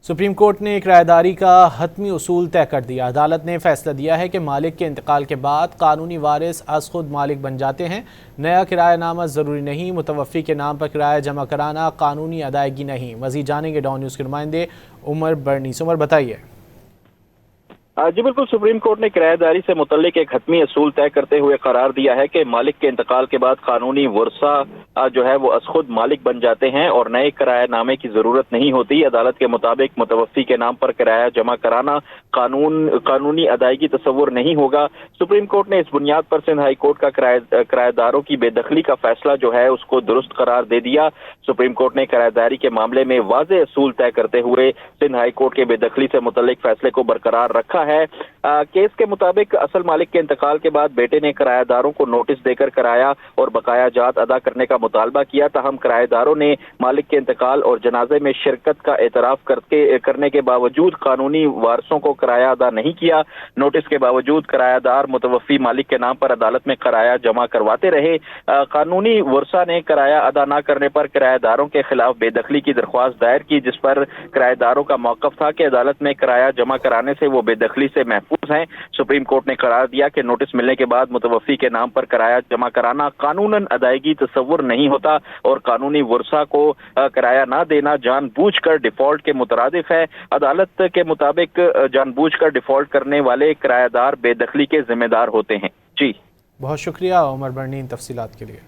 Supreme court ने किराएदारी का हतमी उसूल तय कर दिया। अदालत ने फैसला दिया है कि मालिक के इंतकाल के बाद कानूनी वारिस आज खुद मालिक बन जाते हैं। नया किरायानामा ज़रूरी नहीं, मुतवफ़ी के नाम पर किराया जमा कराना कानूनी अदायगी नहीं। मज़ीद जानेंगे डॉन न्यूज़ के नुमाइंदे उमर बर्नीस। उमर, बताइए। जी बिल्कुल, सुप्रीम कोर्ट ने किराएदारी से मुतल्लिक एक हतमी असूल तय करते हुए करार दिया है कि मालिक के इंतकाल के बाद कानूनी वर्सा जो है वो खुद मालिक बन जाते हैं और नए किरायानामे की जरूरत नहीं होती। अदालत के मुताबिक मुतवफ़ी के नाम पर किराया जमा कराना कानूनी अदायगी तस्वुर नहीं होगा। सुप्रीम कोर्ट ने इस बुनियाद पर सिंध हाई कोर्ट का किराएदारों की बेदखली का फैसला जो है उसको दुरुस्त करार दे दिया। सुप्रीम कोर्ट ने किराएदारी के मामले में वाज़ेह असूल तय करते हुए सिंध हाई कोर्ट के बेदखली से मुतल्लिक फैसले को बरकरार रखा है। केस के मुताबिक असल मालिक के इंतकाल के बाद बेटे ने किराएदारों को नोटिस देकर किराया और बकाया जात अदा करने का मुतालबा किया। ताहम किराएदारों ने मालिक के इंतकाल और जनाजे में शिरकत का एतराफ करने के बावजूद कानूनी वारसों को किराया अदा नहीं किया। नोटिस के बावजूद किरायादार मुतवफ़ी मालिक के नाम पर अदालत में किराया जमा करवाते रहे। कानूनी वर्सा ने किराया अदा न करने पर किराएदारों के खिलाफ बेदखली की दरख्वास्त दायर की, जिस पर किराएदारों का मौक़िफ़ था कि अदालत में किराया जमा कराने से वो बेदखली से महफूज हैं। सुप्रीम कोर्ट ने करार दिया कि नोटिस मिलने के बाद मुतवफ़ी के नाम पर किराया जमा कराना कानूनन अदायगी तस्वुर नहीं होता और कानूनी वर्सा को किराया ना देना जानबूझकर डिफॉल्ट के मुतरादिफ है। अदालत के मुताबिक जानबूझकर डिफॉल्ट करने वाले किरायादार बेदखली के जिम्मेदार होते हैं। जी, बहुत शुक्रिया उमर बर्नी इन तफसीलात के लिए।